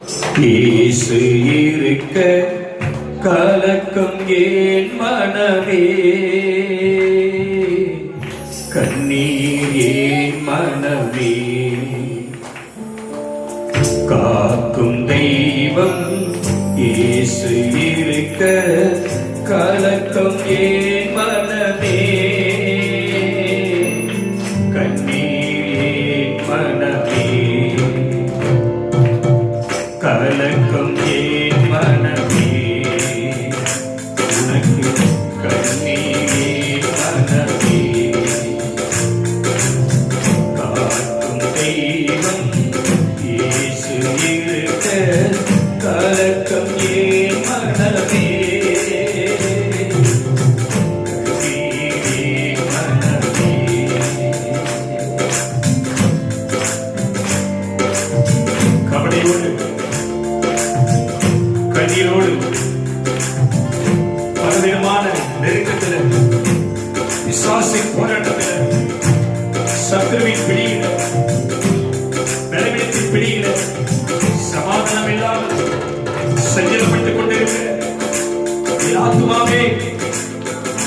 இயேசு இருக்க கலக்கம் ஏன் மனமே, கண்ணீர் ஏன் மனமே, காக்கும் தெய்வம் இயேசு இருக்க கலக்கம் ஏன் மனமே, கண்ணீர் ஏன் மனமே, கலக்கம் ஏன் மனமே, உனக்கு கண்ணீர் ஏன் மனமே, காக்கும் தெய்வம் இயேசு இருக்க கலக்கம் ஏன் மனமே, கண்ணீர் ஏன் மனமே. கவலையோடு கண்ணீரோடு பலவிதமான நெருக்கத்தில் விசுவாசின் போராட்டத்தில் சத்துருவின் பிடியில பலவீனத்தின் பிடியில சமாதானம் இல்லாமல் சஞ்சலப்பட்டுக் கொண்டிருக்கிற ஆத்துமாவே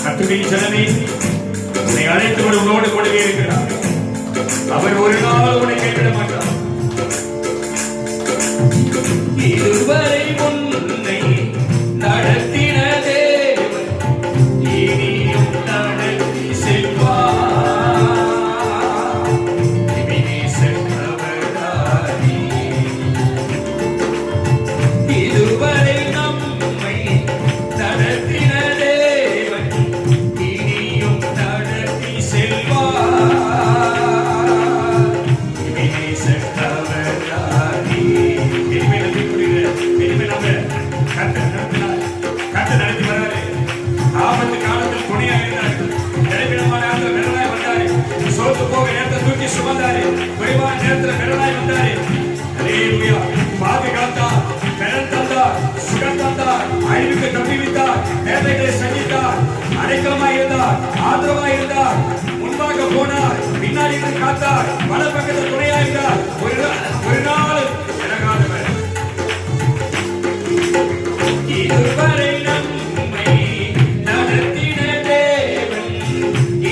கர்த்தரின் ஜனமே உன்னை அழைத்து உன்னோடு கூடவே இருக்கிறார். அவர் ஒரு நாள் உன்னை கைவிட மாட்டார். இதுவரை உன்னை நடத்தின தேவன் இனியும் நடத்தி செல்வார். இதுவரை நம்மை நடத்தின தேவன் இனியும் நடத்தி செல்வார். ஆபத்து காலத்தில் துணையாக இருந்தார். நிலைவிடமான நேரத்தில் வந்தாரு. சோர்ந்து போக நேரத்தை தூக்கி சுமந்தாரு. குறைவான நேரத்தில் விரலாய் வந்தாரு. பாதுகாத்தார், பெறல் தந்தார், சுகம் தந்தார், அழிவுக்கு தப்பிவித்தார், தேவைகளை சந்தித்தார், அடைக்கலமாய் இருந்தார், ஆதரவாய் இருந்தார், முன்பாக போனார், பின்னாடி காத்தார், பல பக்கத்தில் துணையாக இருந்தார். ஒரு நாள் இறங்காதவர். இதுவரை நம்மை நடத்தின தேவன்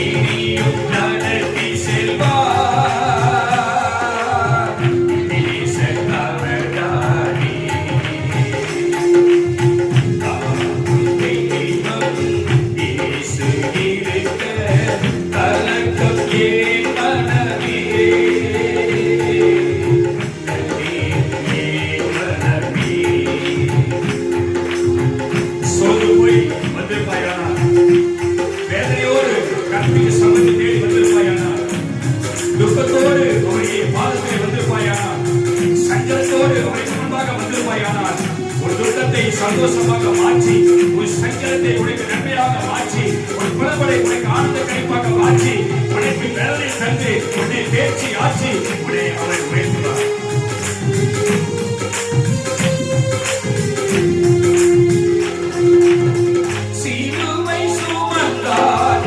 இனியும் நடத்தி செல்வார். கலக்கம் ஏன் மனமே, சோர்ந்து போய் வந்திருப்பாயானா, வேதனையோடு கர்த்தருக்கு சமூகத்தை தேடி வந்திருப்பாயானா, துக்கத்தோடு அவருடைய பாதத்தில் வந்திருப்பாயானா, சஞ்சலத்தோடு அவருக்கு முன்பாக வந்திருப்பாயானால், ஒரு துக்கத்தை சந்தோஷமாக மாற்றி, ஒரு சஞ்சலத்தை உனக்கு நன்மையாக மாற்றி, ஒரு குழப்பத்தை உனக்கு ஆனந்த கழிப்பாக மாற்றி, உனக்கு வேலை தந்து உன்னை பேச்சு ஆற்றி உன்னை அவர் உயர்த்துவார். சிலுவை சுமந்தார்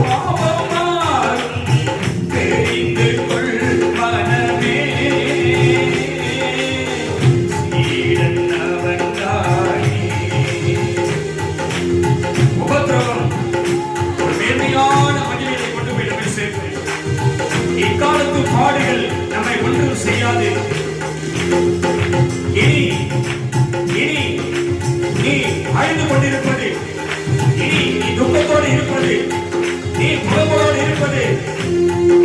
பாவமாறும் தெரிந்து கொள் மனமே, சீடன் அவன்தானே. உபத்திரவம் ஒரு மேன்மையான மகிமையை கொண்டு போய் நம்மை சேர்த்து, இக்காலத்து பாடுகள் நம்மை ஒன்றும் செய்யாது. இனி நீ அழுது கொண்டிருப்பது, இனி நீ துக்கத்தோடு இருப்பது, நீ புலம்பலோடு இருப்பது,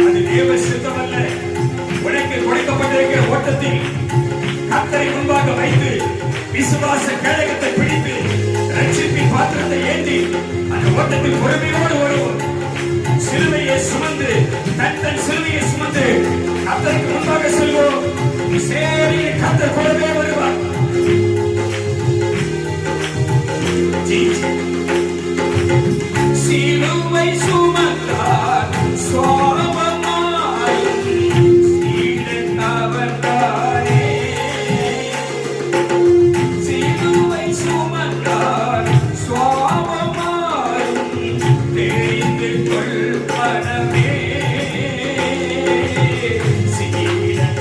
அது தேவ சித்தமல்ல. உனக்கு கொடுக்கப்பட்டிருக்கிற ஓட்டத்தில் கர்த்தரை முன்பாக வைத்து விசுவாச கேடகத்தை பிடித்து ரட்சிப்பின் பாத்திரத்தை ஏந்தி அந்த ஓட்டத்தில் பொறுமையோடு வருவோம். சிலுவையை சுமந்து தன் சிலுவையை சுமந்து கர்த்தருக்கு முன்பாக செல்வோம். சேவையை கர்த்தர் கூடவே வருவார். சிலுவை சுமந்தார் சுவாபமாய் சீடன் அவன்தானே. சிலுவை சுமந்தார் சுவாபமாய் தெரிந்து கொள் மனமே, சீடன்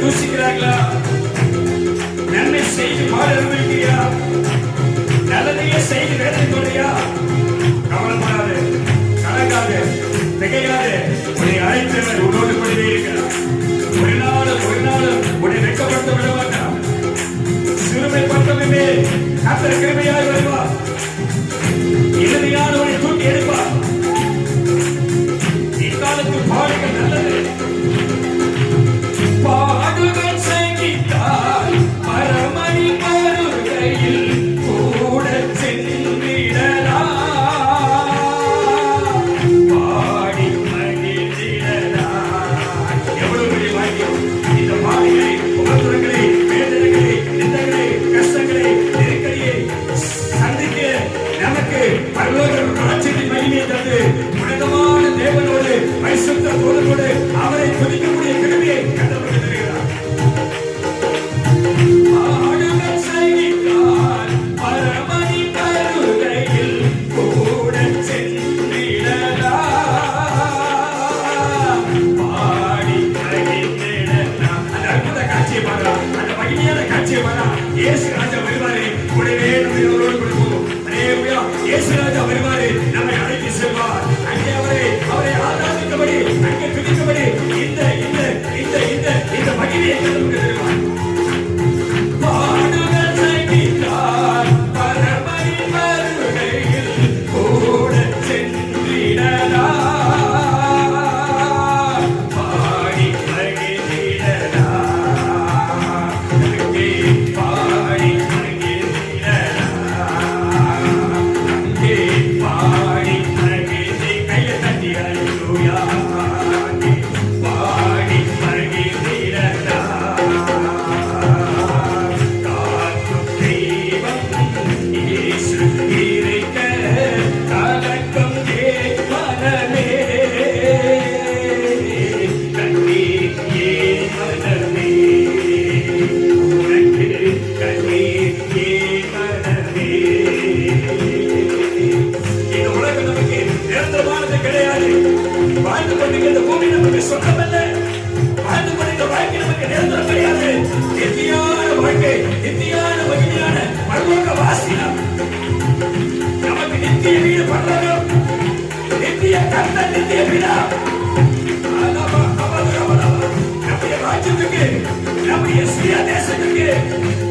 ருசிக்கிறார்களா? நன்மை செய்து பாட அனுபவிக்கிறியா? நல்லதையே செய்து வேதனை கொள்ளையா? கவலைப்படாது, கலங்காது, திகையாது. உன்னை அழைத்தவர் உன்னோடு கூடவே இருக்கிறார். ஒரு நாள் உன்னை வெட்கப்படுத்த விட மாட்டார். சிறுமைப்பட்டவனே கர்த்தர் கிருபையாய் வருவார். இறுதியான உன்னை தூக்கி எடுப்பார். இக்காலத்து பாடுகள் நல்லது. பாடுகள் செய்தால் பரமணி வருகையில் கூட சென்றிடலாம். பாடி மகிழ்ந்திடலாம். எவ்வளவு பெரிய வாக்கியம்! இந்த பாடுகளை, உபத்திரங்களை, வேதனைகளை, நிந்தங்களை, கஷ்டங்களை, நெருக்கடியை சந்திக்க நமக்கு பரலோக ராஜ்யத்தின் மகிமையை தந்து உன்னதமான தேவனோடு பரிசுத்த தோழரோடு அவரை துதிக்கக்கூடிய கிருபையை கண்டவர்கள் தருகிறார். பாடுகள் செய்தால் பரமணி வருகையில் கூட சென்றிடலாம். பாடி மகிழ்ந்திடலாம். அந்த அற்புத காட்சியை பார்க்கலாம். அந்த மகிமையான காட்சியை பார்க்கலாம். இயேசு ராஜா வருவாரே, கூடவே நம்ம அவரோடு கூட போவோம். அல்லேலூயா! இயேசு ராஜா வருவாரே, நம்மை அழைத்து செல்வார். அங்கே அவரை ஆராதிக்கபடி, அங்கே துதிக்கபடி இந்த இந்த இந்த இந்த இந்த மகிமையை நமக்கு தருவார். பாடுகள் செய்தால் பரமணி வருகையில் கூட சென்றிடலாம். பாடி மகிழ்ந்திடலாம். அங்கே பாடி மகிழ்ந்திடலாம். அங்கே பாடி மகிழ்ந்து கையை தட்டி அல்லேலூயா. அங்கே பாடி மகிழ்ந்திடலாம். காக்கும் தெய்வம் இயேசு இருக்க கலக்கம் ஏன் மனமே? கண்ணீர் ஏன் மனமே? உனக்கு கண்ணீர் ஏன் மனமே? இந்த உலகம் நமக்கு நிரந்தரமானது கிடையாது. வாழ்ந்து கொண்டிருக்கிற பூமி நமக்கு சொந்தமல்ல. வாழ்ந்து கொண்டிருக்கிற வாழ்க்கை நமக்கு நிரந்தரம் கிடையாது. நித்தியான வாழ்க்கை, நித்தியான மகிமையான பரலோக வாசினம். நமக்கு நித்திய வீடு பரலோகம், நித்திய கர்த்தர், நித்திய பிதா. நம்முடைய ராஜ்யத்துக்கு, நம்முடைய சுய தேசத்துக்கு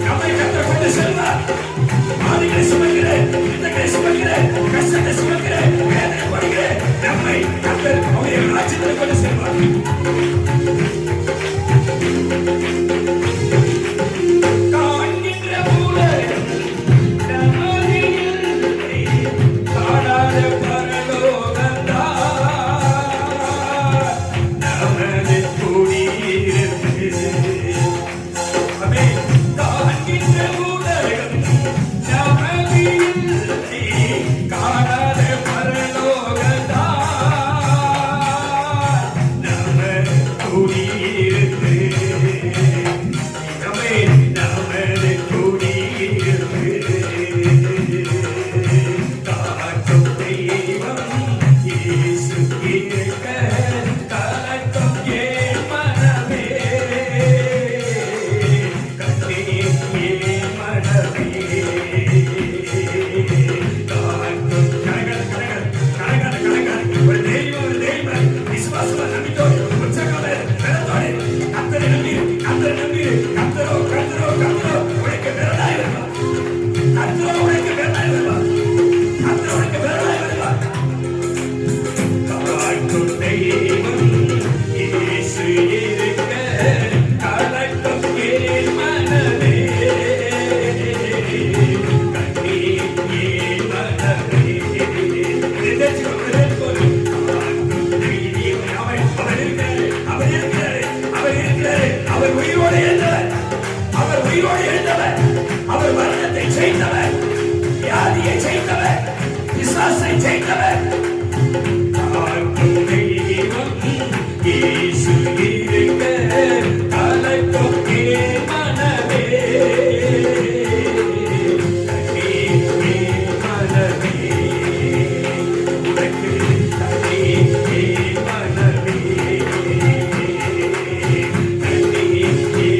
நம்மை கர்த்தர் கொண்டு செல்வார். பாதைகளை சுமக்கிற, நிந்தங்களை சுமக்கிற, கஷ்டத்தை சுமக்கிற, வேதனை படுகிற நம்மை கர்த்தர் அவருடைய ராஜ்யத்தில் கொண்டு செல்வார். காண்கின்ற உலகம் நமது இல்லை, காணாத பரலோகம்தான் நமது குடியிருப்பு. ஆமென். காண்கின்ற உலகம் நமது இல்லை, காணாத பரலோகம்தான் நமது குடியிருப்பு. ஆமென். நமது குடியிருப்பு. காக்கும் தெய்வம் இயேசு இருக்க கலக்கம் ஏன் மனமே? கண்ணீர் ஏன் மனமே? காக்கும் கலங்கள் ஒரு தெய்வம் விசுவாசமா நம்பிக்கோடு உற்சாகத்தோடு பலத்தோடு கர்த்தரை நம்பி கர்த்தரோ உனக்கு விரலாய் வருவார். கர்த்தரோ உனக்கு விரலாய் வருவார். கர்த்தரோ உனக்கு விரலாய் வருவார். காக்கும் தெய்வம் இயேசு இருக்க கலக்கம் ஏன் மனமே? கண்ணீர் ஏன் மனமே? அவர் உயிரோடு எழுந்தவர். அவர் உயிரோடு எழுந்தவர். அவர் மரணத்தை ஜெயித்தவர், வியாதியை ஜெயித்தவர், பிசாசை ஜெயித்தவர். காக்கும் தெய்வம் இயேசு இருக்க கலக்கம் ஏன் மனமே? கண்ணீர் ஏன் மனமே? உனக்கு கண்ணீர் ஏன் மனமே? கண்ணீர்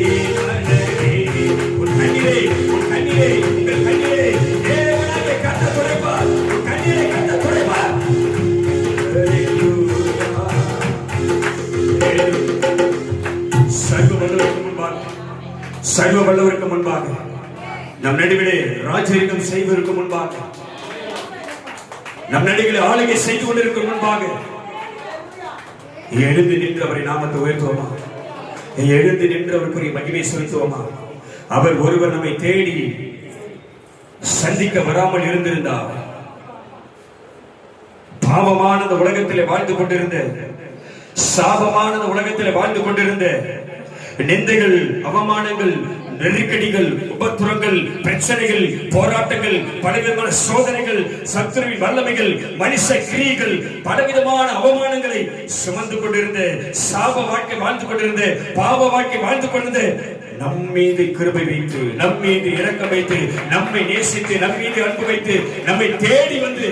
சர்வ வல்லவருக்கு முன்பாக, நம் நடுவிலே ராஜரீகம் செய்வதற்கு முன்பாக, நம் நடுவிலே ஆளுகை செய்து கொண்டிருக்கும் முன்பாக எழுந்து நின்று அவரை நாமத்தை உயர்த்துவோமா? எழுந்து நின்று அவருக்குரிய மகிமை செலுத்துவோமா? அவர் ஒருவர் நம்மை தேடி சந்திக்க வராமல் இருந்திருந்தார், பாவமான இந்த உலகத்திலே வாழ்ந்து கொண்டிருந்த, சாபமான இந்த உலகத்திலே வாழ்ந்து கொண்டிருந்த நிந்தைகள், அவமானங்கள், நெருக்கடிகள், உபத்திரங்கள், பிரச்சனைகள், போராட்டங்கள், பலவிதமான சோதனைகள், சத்துருவின் வல்லமைகள், மனுஷ கிரியைகள், பலவிதமான அவமானங்களை சுமந்து கொண்டிருந்த, சாப வாழ்க்கை வாழ்ந்து கொண்டிருந்த, பாவ வாழ்க்கை வாழ்ந்து கொண்டிருந்த நம் மீது கிருபை வைத்து, நம் மீது இரக்கம் வைத்து, நம்மை நேசித்து, நம் மீது அன்பு வைத்து, நம்மை தேடி வந்து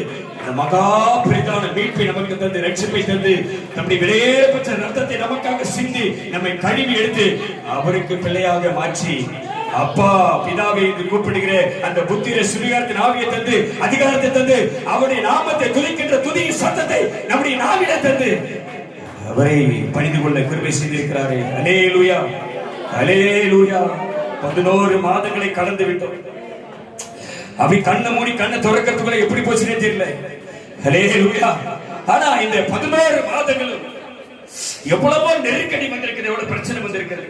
மகா பெரிதான மீட்பை நமக்கு தந்து, ரட்சிப்பை தந்து, நம்முடைய விலையேறப்பட்ட ரத்தத்தை நமக்காக சிந்தி, நம்மை கழுவி எடுத்து அவருக்கு பிள்ளையாக மாற்றி, அப்பா பிதாவை என்று கூப்பிடுகிற அந்த புத்திர சுவிகாரத்தின் ஆவியை தந்து, அதிகாரத்தை தந்து, அவருடைய நாமத்தை துதிக்கின்ற துதியின் சத்தத்தை நம்முடைய நாவிலே தந்து அவரை பணிந்து கொள்ள கிருபை செய்திருக்கிறாரே. அல்லேலூயா, அல்லேலூயா. 11 மாதங்களை கடந்து விட்டோம். அவை கண்ணை மூடி கண்ணை திறக்கிறதுக்குள்ள எப்படி போச்சுன்னே தெரியல. அல்லேலூயா. ஆனா இந்த 11 மாதங்களும் எவ்வளவோ நெருக்கடி வந்திருக்கிறது, எவ்வளவு பிரச்சனை வந்திருக்கிறது,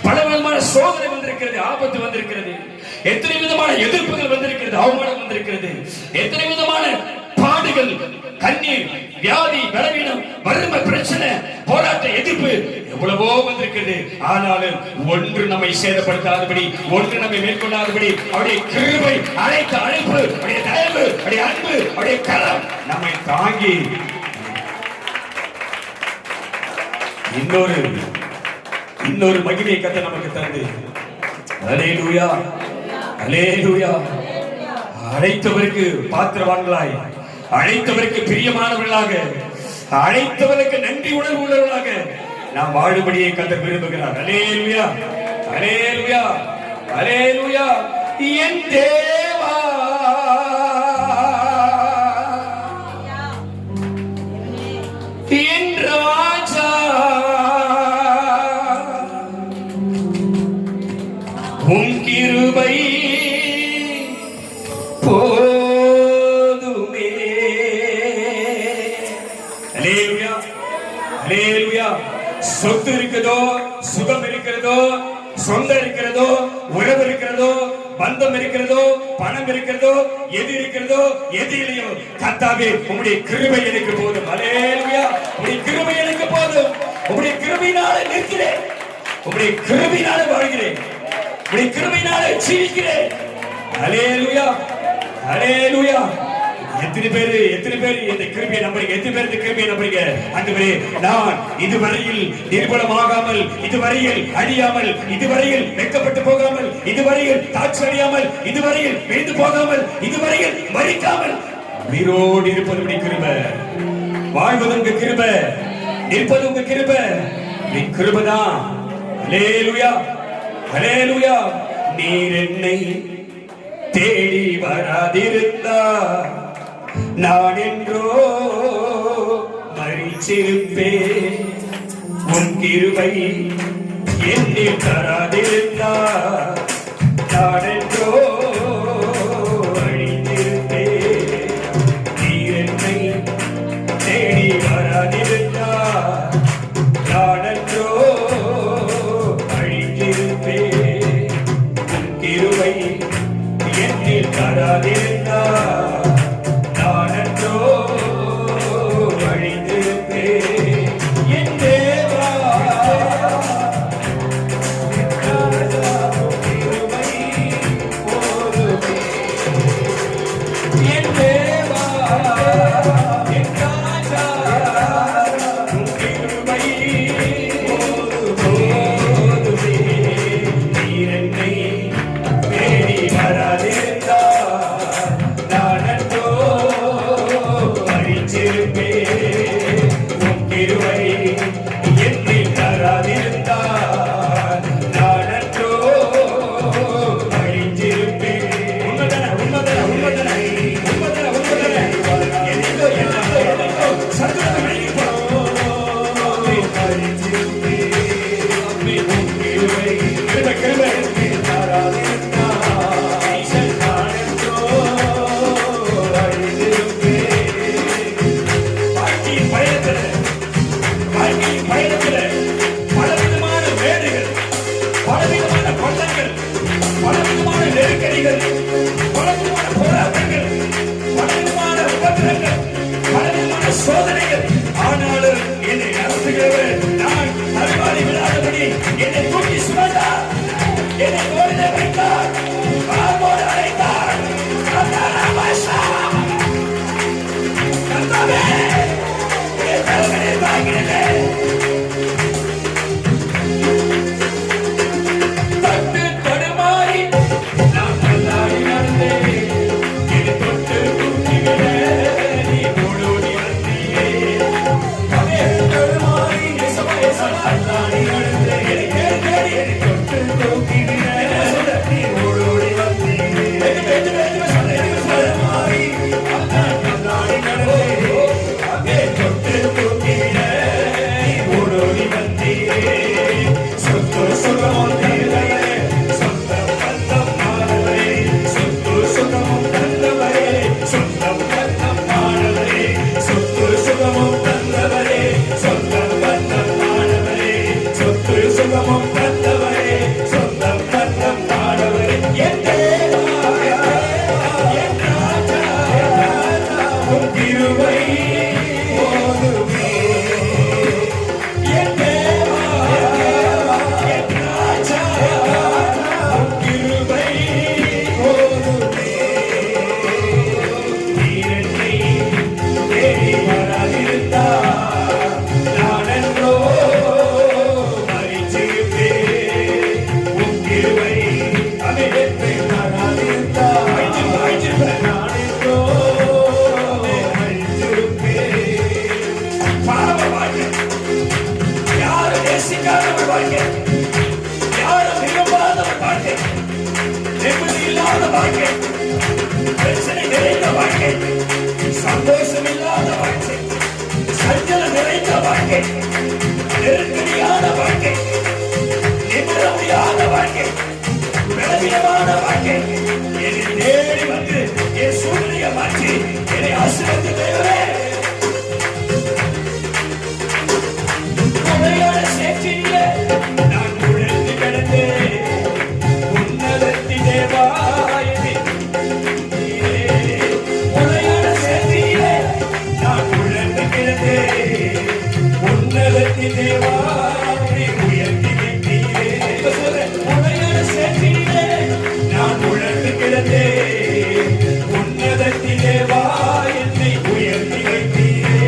பல விதமான சோதனை வந்திருக்கிறது, ஆபத்து வந்திருக்கிறது, எத்தனை விதமான எதிர்ப்புகள் வந்திருக்கிறது, அவமானம் வந்திருக்கிறது, எத்தனை விதமான பாடுகள், கண்ணீர், வியாதி, பலவீனம், வறுமை, பிரச்சனை, போராட்ட, எதிர்ப்பு எவ்வளவோ வந்திருக்கிறது. ஆனாலும் ஒன்று நம்மை சேதப்படுத்தாதபடி, ஒன்று நம்மை மேற்கொள்ளாதபடி அவருடைய கிருபை, அழைத்த அழைப்பு, அவருடைய தயவு, அவருடைய அன்பு, அவருடைய கரம் நம்மை தாங்கி இன்னொரு மகிமையை கத்த நமக்கு தந்து, அல்லேலூயா, அல்லேலூயா. அழைத்தவருக்கு பாத்திரவான்களாய், அழைத்தவருக்கு பிரியமானவர்களாக, அழைத்தவருக்கு நன்றி உணர்வு உள்ளவர்களாக நாம் வாழும்படியை கர்த்தர் விரும்புகிறார். அல்லேலூயா, அல்லேலூயா, அல்லேலூயா. என் தேவா, என் ராஜா, உம் கிருபை போதுமே. அல்லேலூயா, அல்லேலூயா. சொத்து இருக்கிறதோ, சுகம் இருக்கிறதோ, சொந்தம் இருக்கிறதோ, உறவு இருக்கிறதோ, பந்தம் இருக்கிறதோ, பணம் இருக்கிறதோ, எது இருக்கிறதோ, எது இல்லையோ, கர்த்தாவே உம்முடைய கிருபை எனக்கு போதும். அல்லேலூயா. உம்முடைய கிருபை எனக்கு போதும். உம்முடைய கிருபையினாலே நிற்கிறேன், உம்முடைய கிருபையினாலே வாழ்கிறேன், உம்முடைய கிருபையினாலே ஜீவிக்கிறேன். அல்லேலூயா, அல்லேலூயா. எத்தனை பேர் இந்த கிருபையை நம்புறீங்க? எத்தனை பேர் இந்த கிருபையை நம்புறீங்க? ஆண்டவரே, நான் இதுவரையில் நிர்மூலமாகாமல், இதுவரையில் அழியாமல், இதுவரையில் வெட்கப்பட்டு போகாமல், இதுவரையில் தாட்சி அடையாமல், இதுவரையில் விழுந்து போகாமல், இதுவரையில் மரிக்காமல் உயிரோடு இருப்பது உடைய கிருபை, வாழ்வது உங்க கிருபை, நிற்பது உங்க கிருபை, நீ கிருபைதான். அல்லேலூயா, அல்லேலூயா. நீர் என்னை தேடி வராதிருந்தா நான் என்றோ மரிச்சிருப்பேன். உன் கிருபை என்னில் தராதிருந்தா நான் என்றோ அழிந்திருப்பேன். நீர் என்னை தேடி வராதிருந்தா நான் என்றோ அழிந்திருப்பேன். உன் கிருபை என்னில் தராதிருந்தா பலவிதமான பள்ளங்கள், பலவிதமான நெருக்கடிகள், பலவிதமான போராட்டங்கள், பலவிதமான உபத்திரங்கள், பலவிதமான சோதனைகள். ஆனாலும் என்னை நடத்துகிறவர் நான் அறிவாளி விடாதபடி என்னை தூக்கி சுமந்தார், என்னை தோளிலே வைத்தார், மார்போடு அழைத்தார். கர்த்தாவே, என் தலைவனை தாங்கினேன். தட்டு தடுமாறி நான் தள்ளாடி நடந்தேன். என்னை தொட்டு தூக்கிவிட நீ ஓடோடி வந்தீயே. தடுமாறி தள்ளாடி நடந்தேன். என்னை தேடி தேடி என்னை தொட்டு தூக்கிவிட நீ ஓடோடி வந்தீயே. தடுமாறி நான் தள்ளாடி நடந்தேன். அங்கே தொட்டு தூக்கிவிட நீ ஓடோடி வந்தீயே. சொத்து சுகமும் தந்தவரே, சொந்தம் பந்தம் மாணவரே, சொத்து சுகமும் தந்தவரே, சொந்தம் பந்தம் மாணவரே, சொத்து சுகமும் தந்தவரே, சொந்தம் பந்தம் மாணவரே, சொத்து சுகமும் தந்தவரே, சொந்தம் பந்தம் மாணவரே. என் தேவா, என் ராஜா, உம் கிருபை போதுமே. என் தேவா, என் ராஜா, உம் கிருபை போதுமே. நீர் என்னை தேடி வராதிருந்தார், நான் என்றோ மரித்திருப்பேன். உம் கிருபை என்னை வராதிருந்தார், நான் என்றோ மரித்திருப்பேன். பாவ வாழ்க்கை, யாரும் நேசிக்காதவர் வாழ்க்கை, யாரும் விரும்பாதவர் வாழ்க்கை, நிம்மதி இல்லாத வாழ்க்கை, பிரச்சனை நிறைந்த வாழ்க்கை, சந்தோஷம் இல்லாத வாழ்க்கை, சஞ்சலம் நிறைந்த வாழ்க்கை, நெருக்கடியான வாழ்க்கை, நிமிர முடியாத வாழ்க்கை, பலவீனமான வாழ்க்கை. என்னை தேடி வந்து என் சூழ்நிலையை மாற்றி என்னை ஆசீர்வதித்து தேவரே. உடையான சேற்றிலே நான் உழந்து கிடந்தேன். உன்னதத்தின் தேவா என்னை நீரே. உடையான சேற்றிலே நான் உழந்து கிடந்தேன். உன்னதத்தின் தேவா என்னை உயர்த்தி வைத்தீரே. உடையான சேற்றிலே நான் உழந்து கிடந்தேன். உன்னதத்தின் தேவா என்னை உயர்த்தி வைத்தீரே.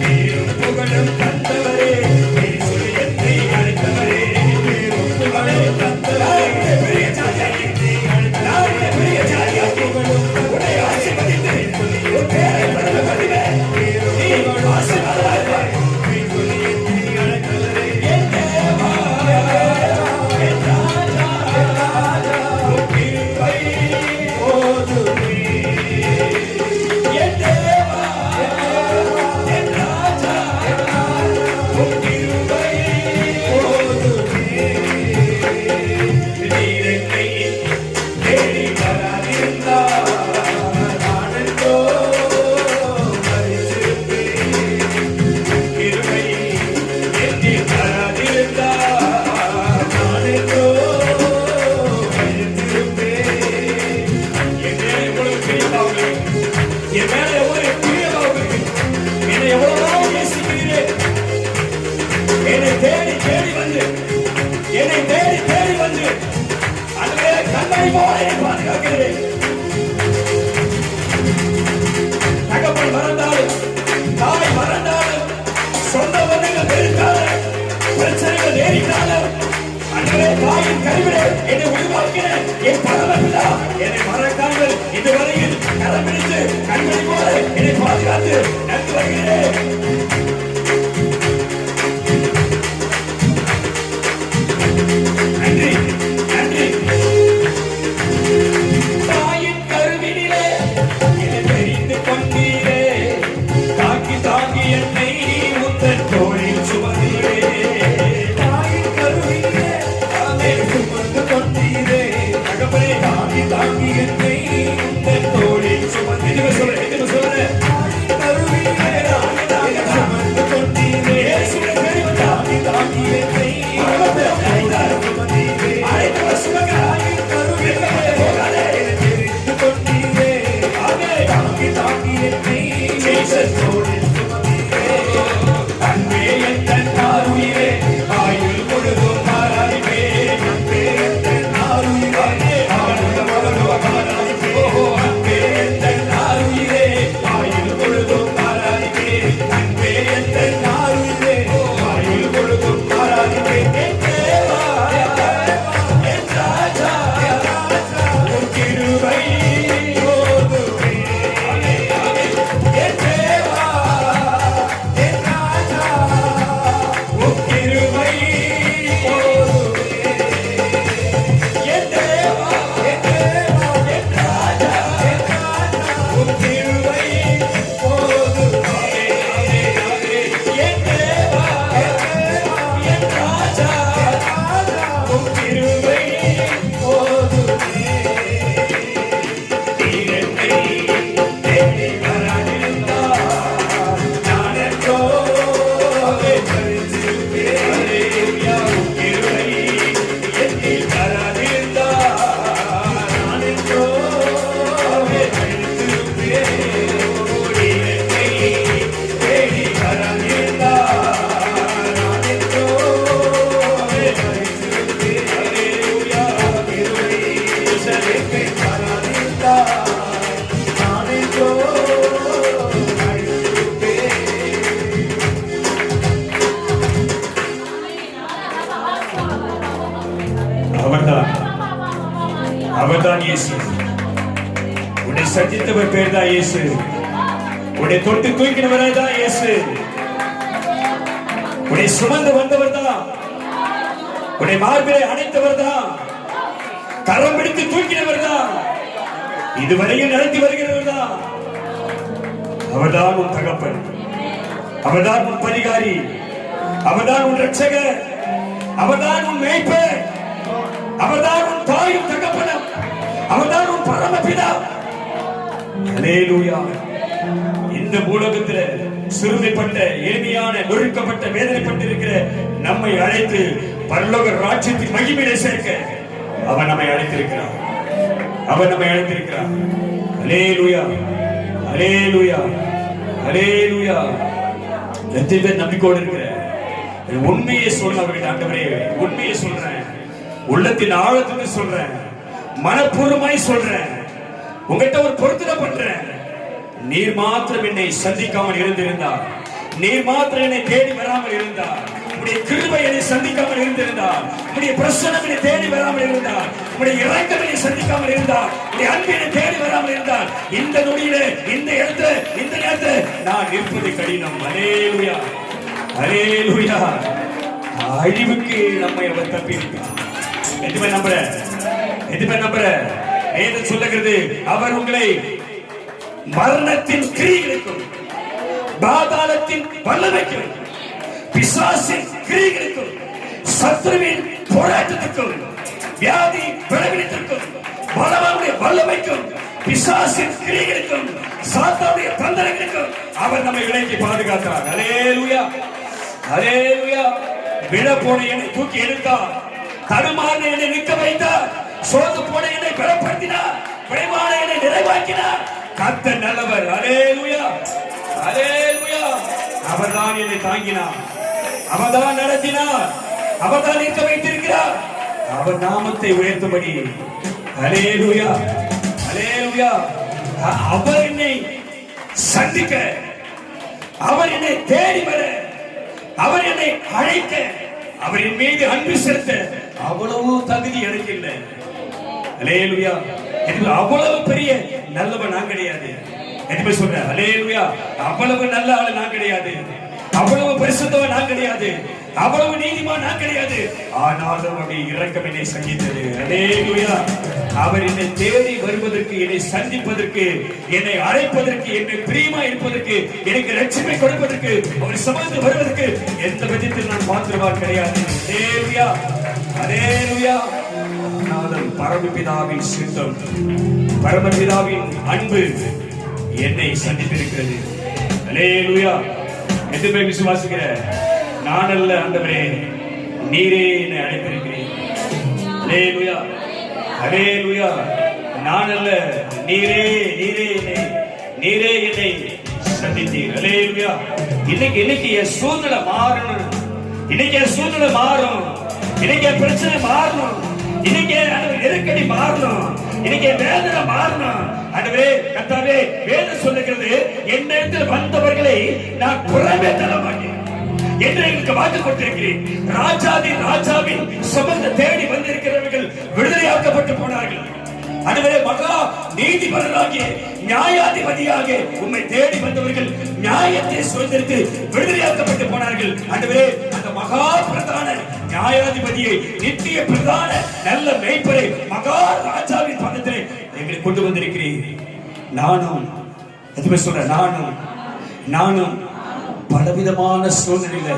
பேரும் புகழும் தந்தவரே, பேர் சொல்லி என்னை அழைத்தவரே. பேரும் புகழும் தந்தவரே, பெரிய ஜாதியாய் என்னை அழைத்தவரே. பெரிய ஜாதியாய் புகழும் உன்னை ஆசீர்வதித்து உன் பேரை பரமபதிவே. நீ ஆசீர்வாதமாய் பேர் சொல்லி என்னை அழைத்தவரே. என் தேவா, என் ராஜா, உம் கிருபை போதுமே. என் தேவா, என் ராஜா, உம் கிருபை போதுமே. நீர் என்னை தேடி வராதிருந்தார், நான் என்றோ மரித்திருப்பேன். உம் கிருபை என்னில் வராதிருந்தார், நான் என்றோ மரித்திருப்பேன். என் மேலே எவ்வளவு பிரியமாக இருக்கு, என் மேலே எவ்வளவு பிரியமாக இருக்கு, என்னை எவ்வளவு நேசிக்கிறீரே. என்னை தேடி தேடி வந்து, என்னை தேடி தேடி வந்து அங்கே கண்ணை போல என்னை பாதுகாக்கிறேன். தகப்பன் மறந்தாலும், தாய் மறந்தாலும், சொந்த பந்தங்கள் வெறுத்தாலும், பிரச்சனைகள் நேரிட்டாலும், அன்றே தாயின் கைவிட என்னை உருவாக்கின என் பரமபிதா என்னை மறக்காமல் இதுவரையில் கரம் பிடித்து கண்களை போல என்னை பாதுகாத்து நன்றி வருகிறேன். நன்றி, நன்றி. தாயின் கருவினிலே என்னை தெரிந்து கொண்டீரே. தாங்கி தாங்கி என்னை உந்தன் தோளில் சுமந்தீரே. தாயின் கருவினிலே என்னை சுமந்து கொண்டீரே. தகப்பனே, தாங்கி தாங்கி என்னை உந்தன் தோளில் சுமந்தீரே. சொல்றேன். தாயின் கருவினிலே அவர்தான், அவர்தான் இயேசு. உன்னை சந்தித்தவர் பேர் தான் இயேசு. உன்னை தொட்டு தூக்கினவரே தான் இயேசு. உன்னை சுமந்து வந்தவர் தான், உன்னை மார்பிலை அணைத்தவர் தான், கரம் பிடித்து தூக்கினவர் தான், இதுவரையில் நடத்தி வருகிறவர் தான். அவர்தான் உன் தகப்பன், அவர்தான் உன் பரிகாரி, அவர்தான் உன் ரட்சகர், அவர்தான் உன் மேய்ப்பர், அவர்தான் உன் தாயும் தகப்பனும், அவர்தான் உன் பரமபிதா. அல்லேலூயா. இந்த பூலோகத்தில் சிறுமைப்பட்ட, எளிமையான, ஒழுக்கப்பட்ட, வேதனைப்பட்டிருக்கிற நம்மை அழைத்து பரலோக ராஜ்யத்தின் மகிமையை சேர்க்க அவர் நம்மை அழைத்திருக்கிறார். அவர் நம்மை அழைத்திருக்கிறார். அல்லேலூயா, அல்லேலூயா, அல்லேலூயா. எத்தனை பேர் நம்பிக்கையோடு இருக்கிற உண்மையை சொல்றவர்கள், ஆண்டவரே உண்மையை சொல்றேன், உள்ளத்தின் ஆழத்துக்கு சொல்றேன், மனப்பூர்வமாய் சொல்றேன், உங்ககிட்ட ஒரு பொருத்தனை பண்றேன். நீர் மாத்திரம் என்னை சந்திக்காமல் இருந்திருந்தார், நீர் மாத்திரம் என்னை தேடி வராமல் இருந்தார், உடைய கிருபை என்னை சந்திக்காமல் இருந்திருந்தார், உடைய பிரசன்னம் என்னை தேடி வராமல் இருந்தார், உடைய இரக்கம் என்னை சந்திக்காமல் இருந்தார், உடைய அன்பு என்னை தேடி வராமல் இருந்தார், இந்த நொடியில, இந்த இடத்துல, இந்த நேரத்துல நான் நிற்பது கடினம். அல்லேலூயா, அல்லேலூயா. அழிவுக்கு நம்மை அவர் தப்பி இருக்கிறார். எதுவுமே நம்புற, எதுவுமே நம்புற. வேதம் சொல்லுகிறது, அவர் உங்களை மரணத்தின் கிரியைகளுக்கும், பாதாளத்தின் வல்லமைக்கும், பிசாசின் கிரியைகளுக்கும், சத்துருவின் போராட்டத்திற்கும், வியாதி பலவீனத்திற்கும், பலவானுடைய வல்லமைக்கும், பிசாசின் கிரியைகளுக்கும், சாத்தானுடைய தந்திரங்களுக்கும் அவர் நம்மை விலக்கி பாதுகாத்தார். அல்லேலூயா, அல்லேலூயா. விழ போன என்னை தூக்கி எடுத்தார், தடுமாறின என்னை நிற்க வைத்தார், சோர்ந்து போன என்னை பலப்படுத்தினார், குறைவான என்னை நிறைவாக்கினார். கர்த்தர் நல்லவர். அல்லேலூயா, அல்லேலூயா. அவர்தான் என்னை தாங்கினார், அவர்தான் நடத்தினார், அவர்தான் நிற்க வைத்திருக்கிறார். அவர் நாமத்தை உயர்த்தும்படி. அல்லேலூயா, அல்லேலூயா. அவர் என்னை சந்திக்க, அவர் என்னை தேடி வர, அவர் என்னை அழைக்க, அவர் என் மீது அன்பு செலுத்த அவ்வளவு தகுதி எனக்கு இல்லை. அல்லேலூயா. அவ்வளவு பெரிய நல்லவன் நான் கிடையாது. என்ன சொல்றேன்? அல்லேலூயா. அவ்வளவு நல்ல ஆளு நான் கிடையாது, அவ்வளவு பரிசுத்தவன் நான் கிடையாது, அவ்வளவு நீதிமான் நான் கிடையாது. ஆனாலும் அவருடைய இரக்கம் என்னை சந்தித்தது. அல்லேலூயா. அவர் என்னை தேடி வருவதற்கு, என்னை சந்திப்பதற்கு, என்னை அழைப்பதற்கு, என்னை பிரியமா இருப்பதற்கு, எனக்கு ரட்சிப்பை கொடுப்பதற்கு, அவர் சுமந்து வருவதற்கு எந்த விதத்தில் நான் பாத்திரவான் கிடையாது. அல்லேலூயா, அல்லேலூயா. பரமபிதாவின் சித்தம், பரமபிதாவின் அன்பு என்னை சந்தித்திருக்கிறது. அல்லேலூயா. எதுவுமே விசுவாசிக்கிற நான் அல்ல ஆண்டவரே, நீரே என்னை அழைத்திருக்கிறீர். அல்லேலூயா, அல்லேலூயா. நான் அல்ல, நீரே, நீரே என்னை, நீரே என்னை சந்தித்தீர். அல்லேலூயா. இன்னைக்கு என் சூழ்நிலை மாறணும், இன்னைக்கு என் சூழ்நிலை மாறும், இன்னைக்கு என் பிரச்சனை மாறணும், இன்னைக்கு நெருக்கடி மாறணும், இன்னைக்கு வேதனை மாறணும். ஆண்டவரே, கர்த்தாவே, வேதம் சொல்லுகிறது, என்னிடத்தில் வந்தவர்களை நான் புறமே தள்ள மாட்டேன் என்று எங்களுக்கு வாக்கு கொடுத்திருக்கிறேன். ராஜாவின் ராஜாவின் சுமந்த தேடி வந்திருக்கிறவர்கள் விடுதலையாக்கப்பட்டு போனார்கள். ஆண்டவரே, மகா நீதிபதியாகிய நியாயாதிபதியாக உம்மை தேடி வந்தவர்கள் நியாயத்தை சுதந்திரித்து விடுதலையாக்கப்பட்டு போனார்கள். ஆண்டவரே, அந்த மகா பிரதான நியாயாதிபதியை, நித்திய பிரதான நல்ல மேய்ப்பரை, மகா ராஜாவின் பக்கத்திலே எங்களை கொண்டு வந்திருக்கிறீர். நானும் எதுவுமே சொல்ற, நானும் பலவிதமான சூழ்நிலையில,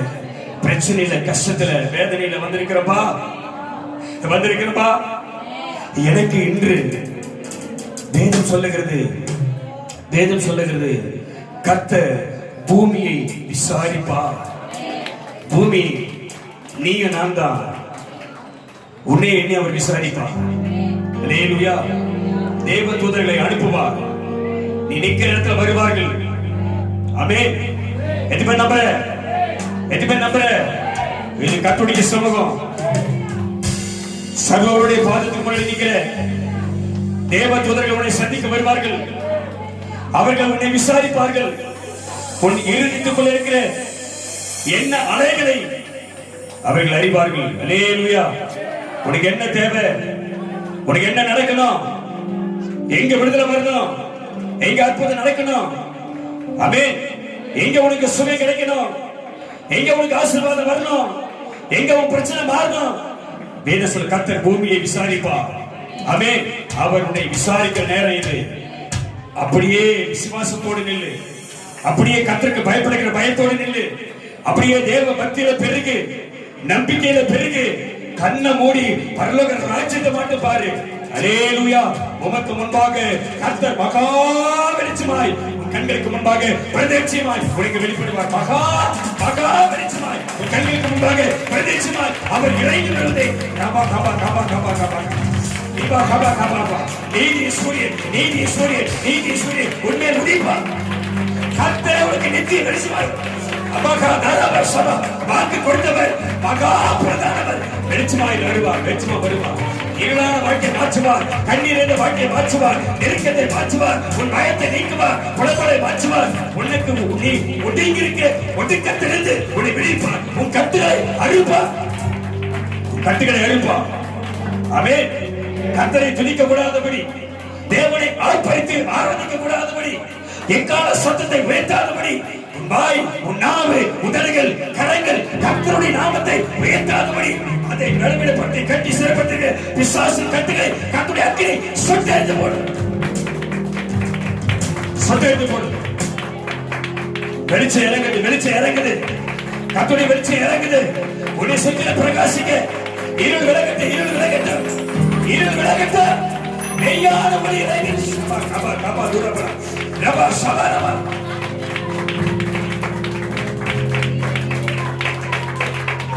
பிரச்சனையில, கஷ்டத்துல, வேதனையில வந்திருக்கிறப்பா. எனக்கு இன்று வேதம் சொல்லுகிறது, கர்த்தர் பூமியை விசாரிப்பார். பூமி நீயும் நான் தான், உன்னை எண்ணி அவர் விசாரிப்பார். அல்லேலூயா. தேவ தூதர்களை அனுப்புவார், நீ நிற்கிற இடத்துல வருவார்கள். ஆமென். எதுமே நம்புற இது கர்த்தருடைய சமூகம். சர்வருடைய பாதத்துக்கு முன்னாடி நிற்கிற தேவ தூதர்கள் உன்னை சந்திக்க வருவார்கள். அவர்கள் உன்னை விசாரிப்பார்கள். உன் இருதயத்துக்குள்ள இருக்கிற என்ன அலைகளை அவர்கள் அறிவார்கள். அல்லேலூயா, உனக்கு என்ன தேவை? உனக்கு என்ன நடக்கணும்? எங்க விடுதலை வரணும்? எங்க அற்புதம் நடக்கணும்? ஆமென். எங்க உனக்கு சுகம் கிடைக்கணும்? எங்க உனக்கு ஆசீர்வாதம் வரணும்? எங்க உன் பிரச்சனை மாறணும்? வேதம் சொல்ல கர்த்தர் பூமியை விசாரிப்பா. ஆமென். அவர் உன்னை விசாரிக்கிற நேரம் இது. அப்படியே விசுவாசத்தோடு நில்லு. அப்படியே கர்த்தருக்கு பயப்படுகிற பயத்தோடு நில்லு. அப்படியே தேவ பக்தியில பெருகு, நம்பிக்கையில பெருகு. கண்ணை மூடி பரலோக ராஜ்யத்தை மட்டும் பாரு. அல்லேலூயா. உமக்கு முன்பாக கர்த்தர் மகா வெளிச்சமாய், உன் கண்களுக்கு முன்பாக பிரதேட்சமாய் உனக்கு வெளிப்படுவார். மகா மகா வெளிச்சமாய் உன் கண்களுக்கு முன்பாக பிரதேட்சமாய் அவர் இறங்கி வருவதை காபா காபா காபா காபா காபா காபா காபா காபா. நீதி சூரியன், நீதி சூரியன், நீதி சூரியன் உண்மை முடிப்பா. கர்த்தர் உனக்கு நித்திய வெளிச்சமாய் வாக்கு கொடுத்தவர் மகா பிரதானவர் வெளிச்சமாய் வருவார். வெளிச்சமா வருவார். இருளான வாழ்க்கையை மாற்றுவார். கண்ணீர் என்ற வாழ்க்கையை மாற்றுவார். நெருக்கத்தை மாற்றுவார். உன் பயத்தை நீக்குவார். புலப்படை மாற்றுவார். உனக்கு நீ ஒடுங்கி இருக்க ஒடுக்கத்திலிருந்து உன்னை விடுவிப்பார். உன் கட்டுகளை அழுப்பார். கட்டுகளை அழுப்பார். ஆமென். கர்த்தரை துதிக்க கூடாதபடி, தேவனை ஆர்ப்பரித்து ஆராதிக்க கூடாதபடி, எக்கால சத்தத்தை உயர்த்தாதபடி, உன் வாய், உன் நாவு, உதடுகள், கரங்கள் கர்த்தருடைய நாமத்தை உயர்த்தாதபடி அதை நடுவிடப்பட்டு கட்டி சிறப்பட்டு பிசாசு கட்டுகளை கர்த்தருடைய அக்கினி சொட்டெடுத்து போடு. சொட்டெடுத்து போடு. வெளிச்சம் இறங்குது, வெளிச்சம் இறங்குது. கர்த்தருடைய வெளிச்சம் இறங்குது. உன்னை சுற்றில பிரகாசிக்க. இருள் விலகட்டு, இருள் விலகட்டு, இருள் விலகட்டு. மெய்யான ஒளி இறங்கி கபா கபா தூரப்பட ரபா சபரபா.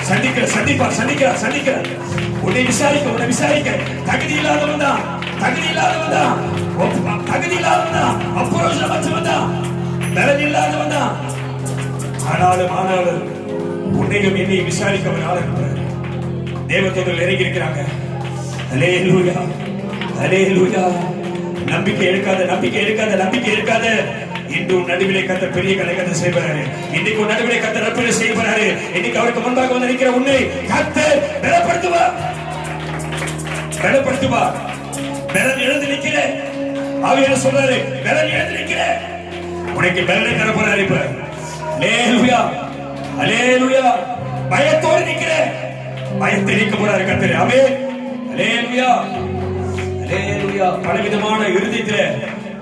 சந்திக்கிற சந்திப்பார், சந்திக்கிறார், சந்திக்கிறார். உன்னை விசாரிக்க, உன்னை விசாரிக்க. தகுதி இல்லாதவன் தான், தகுதி இல்லாதவன் தான், தகுதி இல்லாதவன் தான், அப்புரோஷமற்றவன் தான், பலன் இல்லாதவன் தான். ஆனாலும் உன்னையும் என்னை விசாரிக்க ஒரு ஆள் இருக்கிறார். தேவதூதர்கள் இறங்கி இருக்கிறாங்க. அல்லேலூயா, அல்லேலூயா. நம்பிக்கை எடுக்காத, நம்பிக்கை எடுக்காத, நம்பிக்கை எடுக்காத. இன்று நடுவிலே கர்த்தர் பெரிய காரியத்தை செய்வாரு. இன்னைக்கு நடுவிலே கர்த்தர் அற்புதத்தை செய்வாரு. இன்னைக்கு அவருக்கு முன்பாக வந்து நிற்கிற உன்னை கர்த்தர் பலப்படுத்துவார், பலப்படுத்துவார். பலன் இழந்து நிற்கிற ஆவியானவர் சொல்றாரு, பலன் இழந்து நிற்கிற உனக்கு பலனை தர போறாரு. இப்ப அல்லேலூயா, அல்லேலூயா. பயத்தோடு நிற்கிற பயத்தை நீக்க போறாரு கர்த்தர். ஆமென். அல்லேலூயா, அல்லேலூயா. பலவிதமான இருதயத்தில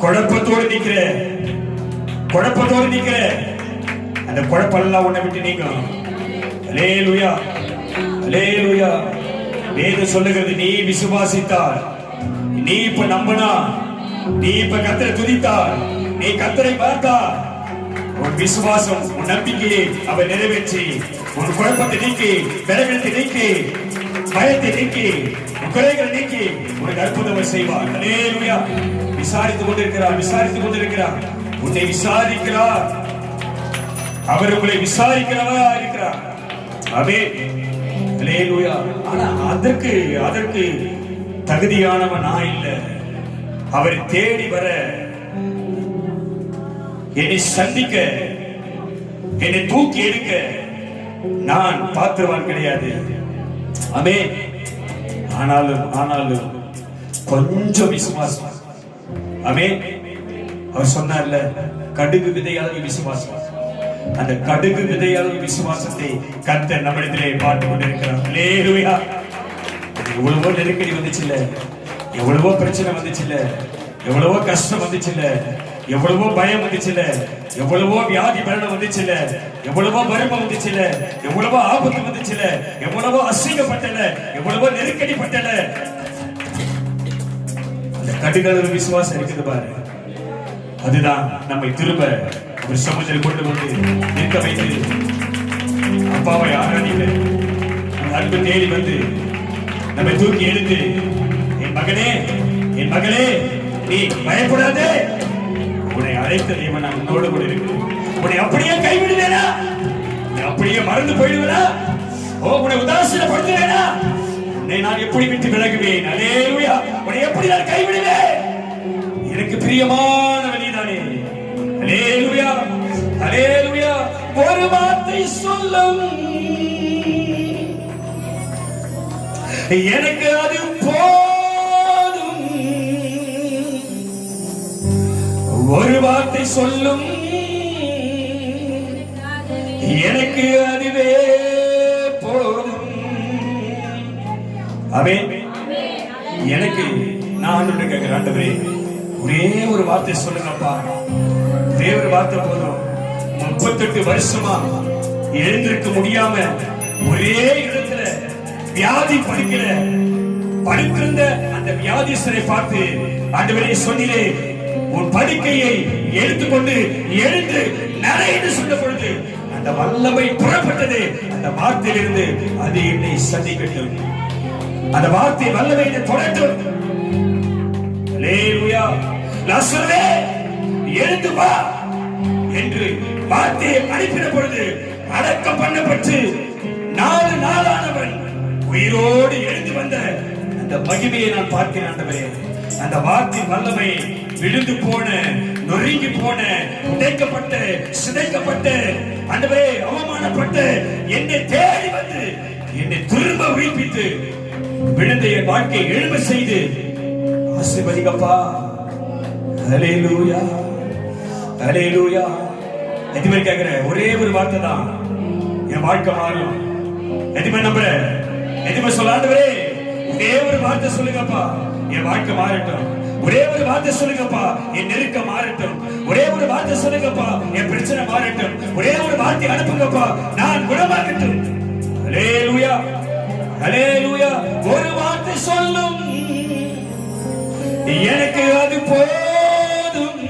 குழப்பத்தோடு நிற்கிற, குழப்பத்தோடு நிற்கிற அந்த குழப்பெல்லாம் உன்னை விட்டு நீக்கும். அல்லேலூயா, அல்லேலூயா. வேதம் சொல்லுகிறது, நீ விசுவாசித்தால், நீ இப்ப நம்பினா, நீ இப்ப கர்த்தரை துதித்தால், நீ கர்த்தரை பார்த்தால், உன் விசுவாசம், உன் நம்பிக்கையை அவர் நிறைவேற்றி உன் குழப்பத்தை நீக்கி, பலவீனத்தை நீக்கி, பயத்தை நீக்கி, குறைகளை நீக்கி உனக்கு அற்புதம் செய்வார். அல்லேலூயா. விசாரித்துக் கொண்டிருக்கிறார், விசாரித்துக் கொண்டிருக்கிறார். உன்னை விசாரிக்கிறார். அவர் உங்களை விசாரிக்கிறவரா இருக்கிறார். ஆமென். அல்லேலூயா. ஆனா அதற்கு தகுதியானவன் நான் இல்லை. அவர் தேடி வர, என்னை சந்திக்க, என்னை தூக்கி எடுக்க நான் பாத்திரவான் கிடையாது. ஆமென். ஆனாலும் கொஞ்சம் விசுவாசம். ஆமென். அவர் சொன்னார்ல, கடுகு விதையளவு விசுவாசம். அந்த கடுகு விதையளவு விசுவாசத்தை கர்த்தர் நம்மிடத்திலே பார்த்து கொண்டிருக்கிறார். அல்லேலூயா. எவ்வளவோ நெருக்கடி வந்துச்சுல்ல, எவ்வளவோ பிரச்சனை வந்துச்சுல்ல, எவ்வளவோ கஷ்டம் வந்துச்சுல்ல, எவ்வளவோ பயம் வந்துச்சுல்ல, எவ்வளவோ வியாதி மரணம் வந்துச்சுல்ல, எவ்வளவோ வறுமை வந்துச்சுல்ல, எவ்வளவோ ஆபத்து வந்துச்சுல்ல, எவ்வளவோ அசிங்கப்பட்டல, எவ்வளவோ நெருக்கடி பட்டல. அந்த கடுகளவு விசுவாசம் இருக்குது பாரு, அதுதான் நம்மை திரும்ப ஒரு சமூகத்தில் கொண்டு வந்து நிற்க வைத்து அப்பாவை ஆராதிக்க அன்பு தேடி வந்து நம்மை தூக்கி எடுத்து, என் மகனே, என் மகளே, நீ பயப்படாதே, உன்னை அழைத்த தேவன் நான் உன்னோடு கூட இருக்கிறேன். உன்னை அப்படியே கைவிடுவேனா? அப்படியே மறந்து போயிடுவேனா? உன்னை உதாசீனப்படுத்துவேனா? உன்னை நான் எப்படி விட்டு விலகுவேன்? அல்லேலூயா. உன்னை எப்படி நான் கைவிடுவேன்? எனக்கு பிரியமான வழிதானே. அல்லேலூயா, அல்லேலூயா. ஒரு வார்த்தை சொல்லும், எனக்கு அது போதும். ஒரு வார்த்தை சொல்லும், எனக்கு அதுவே போதும். ஆமென். எனக்கு நான் ஆண்டவரை கேட்கிறேன், ஆண்டவரே ஒரே ஒரு வார்த்தை சொல்லுங்கப்பா, ஒரே ஒரு வார்த்தை போதும். 38 வருஷமா எழுந்திருக்க முடியாம ஒரே இடத்துல வியாதி படுத்திருந்த அந்த வியாதிஸ்தரை பார்த்து ஆண்டவரே சொன்னீரே, உன் படுக்கையை எடுத்துக்கொண்டு எழுந்து நட என்று சொன்ன பொழுது அந்த வல்லமை புறப்பட்டது. அந்த வார்த்தையிலிருந்து அது என்னை சந்திக்கட்டும், அந்த வார்த்தை வல்லமை என்னை தொடட்டும். அல்லேலூயா. லாசருவே எழுந்து வா என்று வார்த்தையை அனுப்பின பொழுது அடக்கம் பண்ணப்பட்டு 4 நாளானவன் உயிரோடு எழுந்து வந்த அந்த மகிமையை நான் பார்க்கிறேன். ஆண்டவரே, அந்த வார்த்தை வல்லமை விழுந்து போன, நொறுங்கி போன, உடைக்கப்பட்ட, சிதைக்கப்பட்ட, ஆண்டவரே அவமானப்பட்ட என்னை தேடி வந்து என்னை திரும்ப உயிர்ப்பித்து விழுந்த என் வாழ்க்கையை எழும்ப செய்து ஆசீர்வதிங்கப்பா. ஹல்லேலூயா, ஹல்லேலூயா. எதுவுமே கேட்கிற ஒரே ஒரு வார்த்தை தான், என் வாழ்க்கை மாறும். எதுவுமே நம்புற, எதுவுமே சொல்ல, ஆண்டவரே ஒரே ஒரு வார்த்தை சொல்லுங்கப்பா, என் வாழ்க்கை மாறட்டும். ஒரே ஒரு வார்த்தை சொல்லுங்கப்பா, என் நெருக்கம் மாறட்டும். ஒரே ஒரு வார்த்தை சொல்லுங்கப்பா, என் பிரச்சனை மாறட்டும். ஒரே ஒரு வார்த்தை அனுப்புங்கப்பா, நான் குணமாகட்டும். ஹல்லேலூயா, ஹல்லேலூயா. ஒரு வார்த்தை சொல்லும், எனக்கு அது போதும்.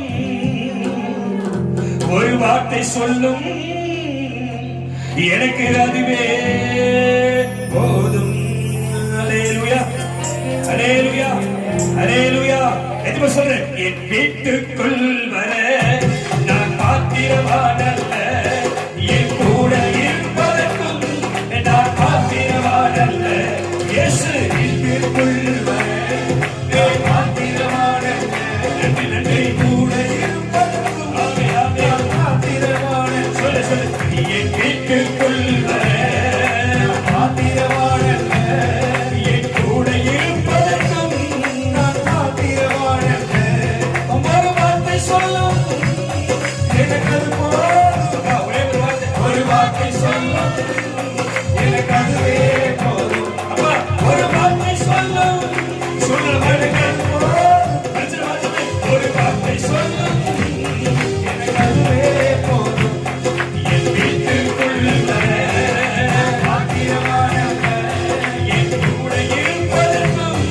ஒரு வார்த்தை சொல்லும், எனக்கு அதுவே போதும். ஹல்லேலூயா, ஹல்லேலூயா, ஹல்லேலூயா. எதுமே சொல்றேன், என் வீட்டுக்குள் வர நான் பாத்திரவானல்ல, என் கூட இருப்பதற்கும் நான் பாத்திரவானல்ல. இயேசு வீட்டுக்குள் வர நான் பாத்திரவானல்ல, நன்றி கூட இருப்பதற்கும் நான் பாத்திரவானல்ல. சொல்லு சொல்லு, என் வீட்டுக்குள் வர பாத்திரவானல்ல, என் கூட இருப்பதற்கும் நான் பாத்திரவானல்ல. ஒரு வார்த்தை சொல்லும், எனக்கு அது போதும். ஒரு வார்த்தை சொல்லும், எனக்கு அதுவே போதும். அப்பா ஒரு வார்த்தை சொல்லும், சொல்ல எனக்கு அது போதும். ஒரு வார்த்தை சொல்லும், எனக்கு அதுவே போதும். என் வீட்டுக்குள் வர பாத்திரவானல்ல, என் கூட இருப்பதற்கும்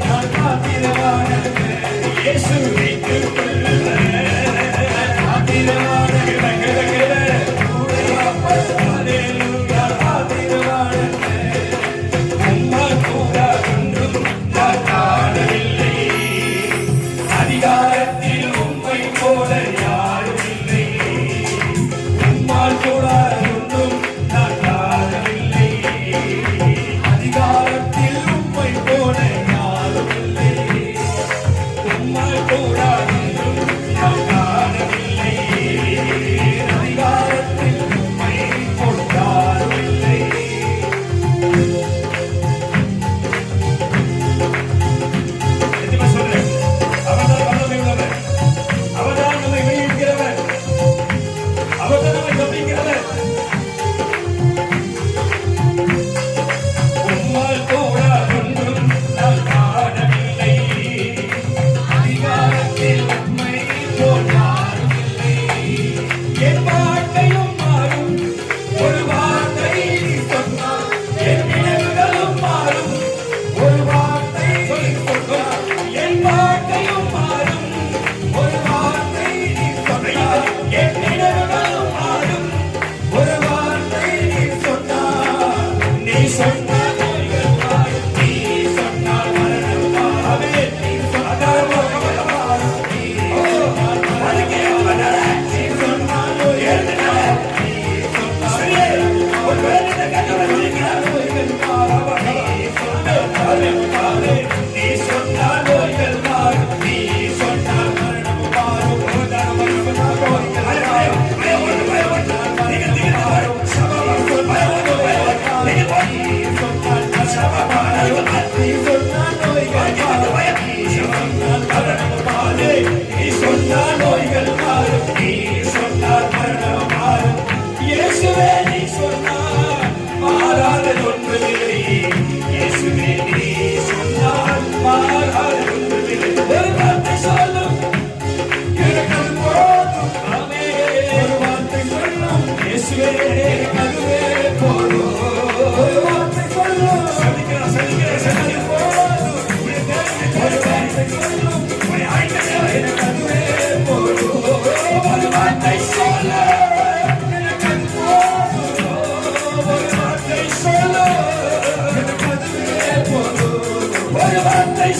நான் பாத்திரவானல்ல. இயேசு வீட்டுக்குள் வர பாத்திரவானல்ல, கூட இருப்பதற்கும் பாத்திரவானல்ல. உம்மால் கூட ஒன்றும் நான் காணவில்லை.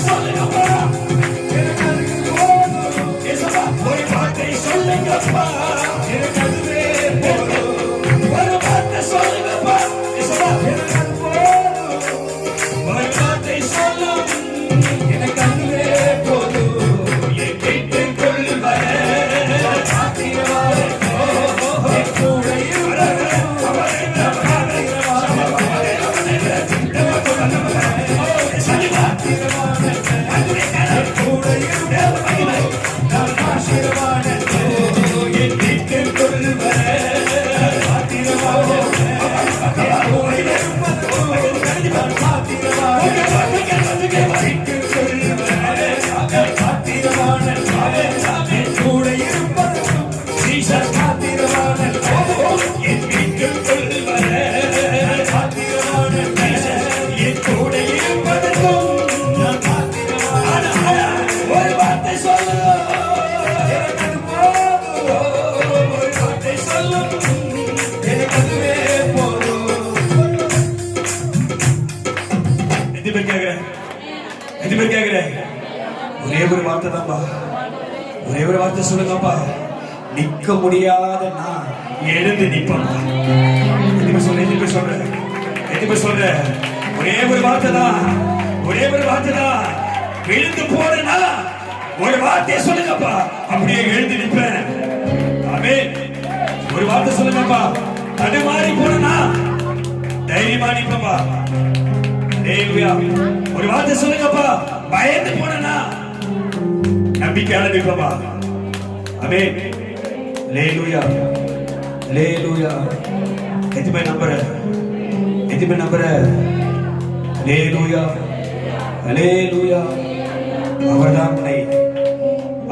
சொல்லுங்கப்பா. எனக்கு அதுக்கு போதும். ஏசப்பா, ஒரு வார்த்தை சொல்லுங்கப்பா. எனக்கு அதுவே போதும். ஒரு வார்த்தை சொல்லுங்கப்பா. ஏசப்பா, எனக்கு அது போதும். ஒரு வார்த்தை சொல்லும். எனக்கு அதுவே போதும். என் வீட்டுக்குள் வர ஒரே ஒரு வார்த்தை தான்ப்பா. ஒரே ஒரு வார்த்தை சொல்லுங்கப்பா. நிக்க முடியாத நான் எழுந்து நிப்பேன்ப்பா. சொல்றேன் ஒரே ஒரு வார்த்தை தான். ஒரே ஒரு வார்த்தை தான். விழுந்து போறேன்னா ஒரு வார்த்தையை சொல்லுங்கப்பா. அப்படியே எழுந்து நிப்பேன். ஆமென். ஒரு வார்த்தை சொல்லுங்கப்பா. தடுமாறி போறேன்னா தைரியமா நிப்பேன்ப்பா. ஒரு வார்த்தை சொல்லுங்கப்பா. பயந்து போனா நம்பிக்கையால நிற்பப்பா. ஆமென். ஹல்லேலூயா. ஹல்லேலூயா. எதுமே நம்புற. ஹல்லேலூயா. ஹல்லேலூயா.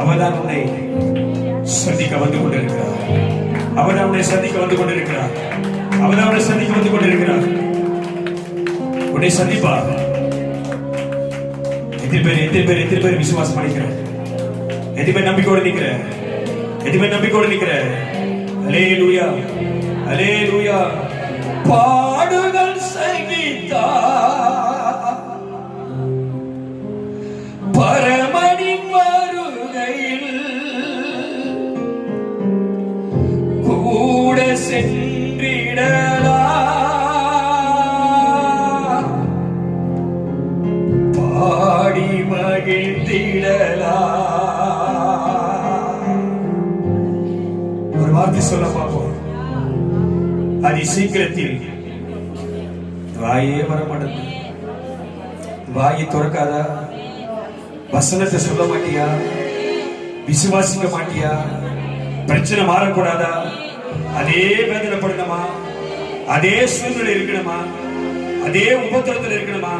அவர்தான் உன்னை சந்திக்க வந்து கொண்டிருக்கிறார். அவர்தான் உன்னை சந்திக்க வந்து கொண்டிருக்கிறார். உன்னை சந்திப்பா. எத்தனை பேர் விசுவாசம் பண்ணிக்கிறேன். எத்தனை பேர் நம்பிக்கையோடு நிக்கிற. ஹல்லேலூயா. ஹல்லேலூயா. பாடுகள் சகித்தார் பரமனின் வருகையில் கூட சென்றிடலாம். ஒரு வார்த்தை சொல்ல பார்ப்போம். அதி சீக்கிரத்தில் வாயே வர மாட்டேன். வாயை துறக்காதா? வசனத்தை சொல்ல மாட்டியா? விசுவாசிக்க மாட்டியா? பிரச்சனை மாறக்கூடாதா? அதே வேதனைப்படணுமா? அதே சூழ்நிலை இருக்கணுமா? அதே உபத்திரத்தில் இருக்கணுமா?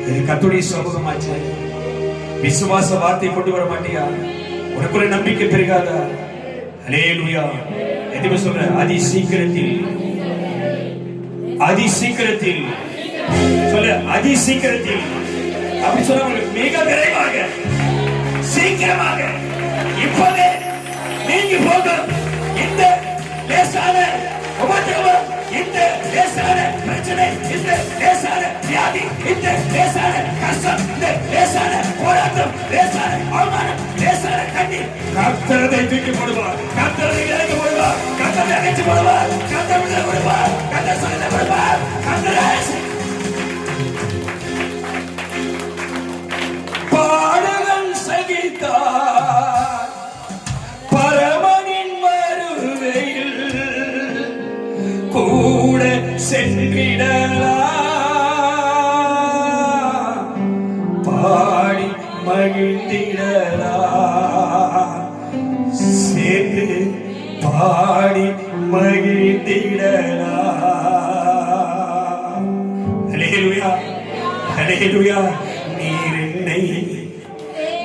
இது கர்த்தருடைய சமூகமாச்சு. விசுவாச வார்த்தை கொண்டு வர மாட்டியா? உனக்குள்ள நம்பிக்கை பெருகாதா? ஹல்லேலூயா. எதுமே சொல்ற. அதி சீக்கிரத்தில் சொல்ல. அதி சீக்கிரத்தில் அப்படி சொல்ல. மிக விரைவாக சீக்கிரமாக இப்பவே நீங்க போகும். இந்த லேசான உபத்திரவம், இந்த லேசான பிரச்சனை, இந்த லேசான வியாதி, இந்த லேசான கஷ்டம், இந்த லேசான போராட்டம், லேசான அவமானம், லேசான கண்ணீர் கர்த்தரை தூக்கி போடுவார். கர்த்தரை இறக்கி போடுவார். கர்த்தரை அகற்றி போடுவார். கர்த்தரை விடுதலை கொடுப்பார். கர்த்தரை சுகத்தை கொடுப்பார். கர்த்தரை பாடுகள் சகித்தார் பரமனின் வருகையில் கூட சென்றிடலாம். பாடி மகிழ்ந்திடலாம். சேர்ந்து பாடி மகிழ்ந்திடலாம். ஹல்லேலூயா. ஹல்லேலூயா. நீர் என்னை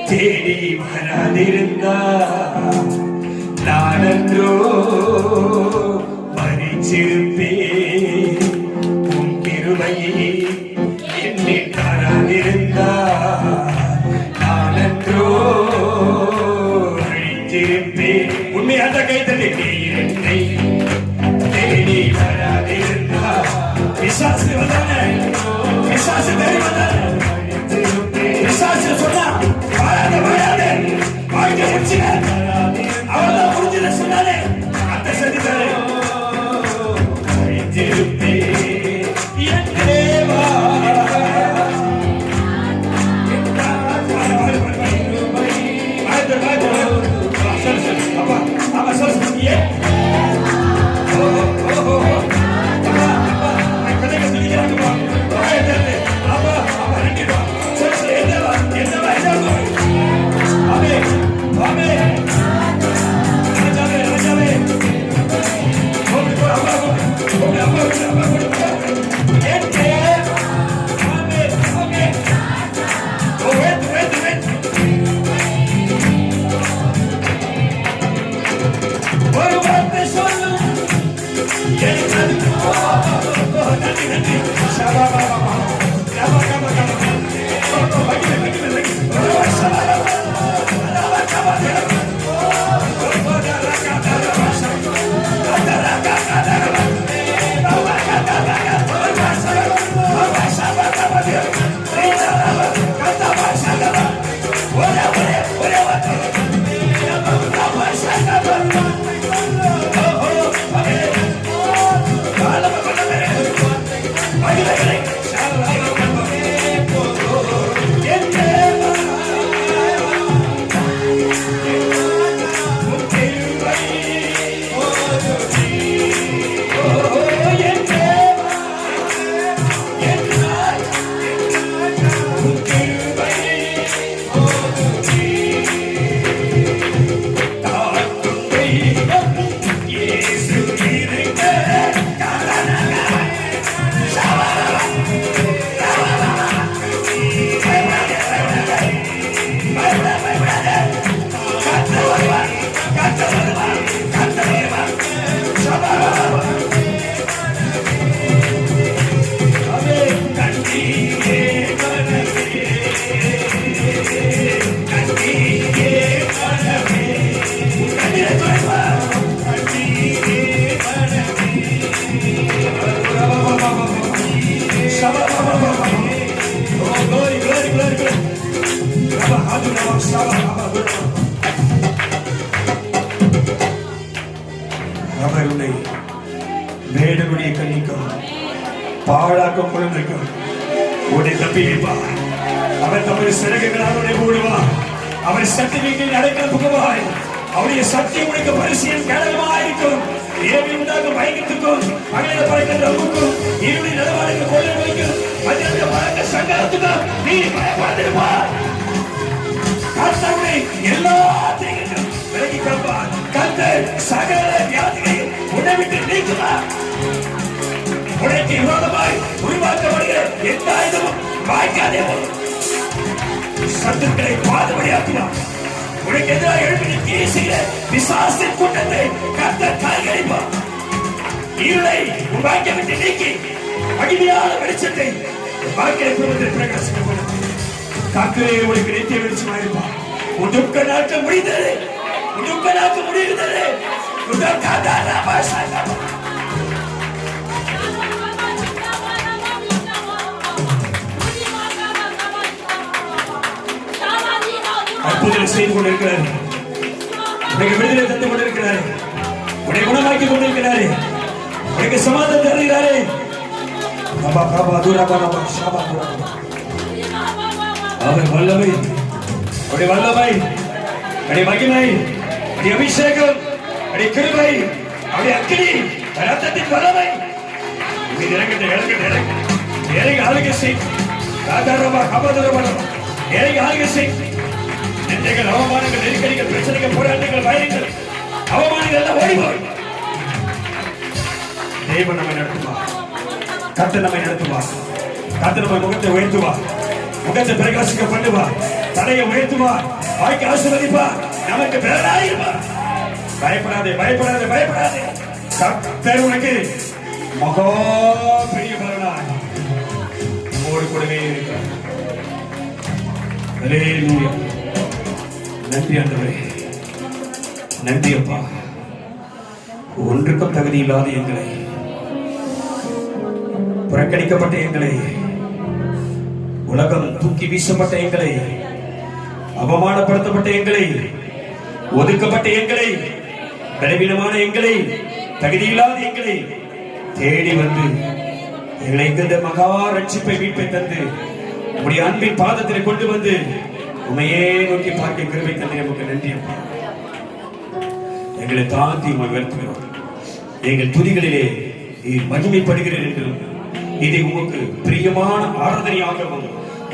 தேடி வராதிருந்தா நானன்றோ மரிச்சிருப்பேன். உன் கிருபையை என்னில் தராதிருந்தா நானன்றோ அழிச்சிருப்பேன். உண்மையாக கைத்தடி. நீர் என்னை தேடி வராதிருந்தா பிசாசு வந்தானே. பிசாசு தேடி வந்தானே. அவருடைய வேடனுடைய கண்ணிக்கும் பாழாக்கும் குழந்தைக்கும் உடைய தப்பி வைப்பார். அவர் தமது சிறகுகளால் உடைய மூடுவார். அவர் சக்தி வீட்டில் அடைக்கல புகுவாய். அவருடைய சக்தி உனக்கு பரிசீலன் கடலமாயிருக்கும். இரவில் உண்டாகும் பயங்கத்துக்கும் பகலில் பறக்கின்ற அம்புக்கும் இருளின் நிலவாடுக்கு கொள்ளை வைக்கும் மத்திய பழக்க சங்கரத்துக்கும் நீ பயப்படாதிருப்பார். கர்த்தருடைய எல்லா தீங்கிலும் விலகி காப்பார். கர்த்தர் சகல வியாதிகளையும் உன்னை விட்டு நீக்குவார். உனக்கு விரோதமாய் உருவாக்கப்படுகிற எந்த ஆயுதமும் வாய்க்காதே போதும். சத்துக்களை பாதுபடியாக்குவார். உனக்கு எதிராக எழுப்பி தீ செய்த பிசாசின் கூட்டத்தை கர்த்தர் காய்கறிப்பார். இருளை உன் வாய்க்கை விட்டு நீக்கி அடிமையான வெளிச்சத்தை வாய்க்கை குடும்பத்தில் பிரகாசிக்கப்படும். கர்த்தரே உனக்கு நித்திய வெளிச்சமாயிருப்பார். உன் துக்க நாட்கள் முடிந்தது. உன் துக்க நாட்கள் முடிந்தது. அற்புதம் செய்து கொண்டிருக்கிறார். உனக்கு விடுதலை தந்து கொண்டிருக்கிறார். உன்னை குணமாக்கி கொண்டிருக்கிறார். உனக்கு சமாதானம் தருகிறாரே. அவர் வல்லமை, அவருடைய வல்லமை, அவருடைய மகிமை, அவருடைய அபிஷேகம், அவருடைய கிருபை, அவருடைய அக்கினி, ரத்தத்தின் வல்லமை இறங்கட்டும், இறங்கட்டும், இறங்கட்டும். இறங்கி ஆளுகை செய். இறங்கி ஆளுகை செய். நிந்தைகள், அவமானங்கள், நெருக்கடிகள், பிரச்சனைகள், போராட்டங்கள், பயங்கள், அவமானங்கள் எல்லாம் ஓடிப்போய். தேவன் நம்மை நடத்துவார். கர்த்தர் நம்மை நடத்துவார். கர்த்தர் நம்ம முகத்தை உயர்த்துவார். முகத்தை பிரகாசிக்க பண்ணுவார். தலையை உயர்த்துவார். வாய்க்கு ஆசீர்வதிப்பார். நமக்கு பேராயிருப்பார். பயப்படாதே, பயப்படாதே, பயப்படாதே. கர்த்தர் உனக்கு மகா பெரிய பலனாய் நம்மோடு கூடவே இருக்கிறார். அல்லேலூயா. நன்றி ஆண்டவரே, நன்றி அப்பா. ஒன்றுக்கும் தகுதி இல்லாத எங்களை, புறக்கணிக்கப்பட்ட எங்களை, உலகம் தூக்கி வீசப்பட்ட எங்களை, அவமானப்படுத்தப்பட்ட எங்களை, ஒதுக்கப்பட்ட எங்களை, பலவீனமான எங்களை, தகுதியில்லாத எங்களை தேடி வந்து எங்களை இந்த மகா ரட்சிப்பை மீட்பை தந்து உடைய அன்பின் பாதத்தில் கொண்டு வந்து உமையே நோக்கி பார்க்க கிருபை தந்தை நமக்கு நன்றி அப்பா. எங்களை தாழ்த்தி உயர்த்துகிறோம். எங்கள் துதிகளிலே மகிமைப்படுகிறேன் என்றும் இதை உமக்கு பிரியமான ஆராதனையாகவும்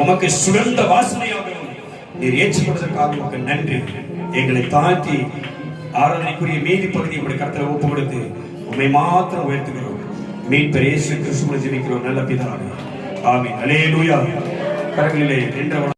உமக்கு சுழந்த வாசனையாகவும் நீர் ஏற்றுக்கொண்டதற்காக உமக்கு நன்றி. எங்களை தாழ்த்தி ஆராதனைக்குரிய மீதி பகுதியை உடைய கர்த்தரை ஒப்பு கொடுத்து உம்மை மாத்திரம் உயர்த்துகிறோம். மீட்பர் இயேசு கிறிஸ்துவை ஜெபிக்கிறோம் நல்ல பிதாவே. ஆமென். அல்லேலூயா. கரங்களிலே நின்றவன்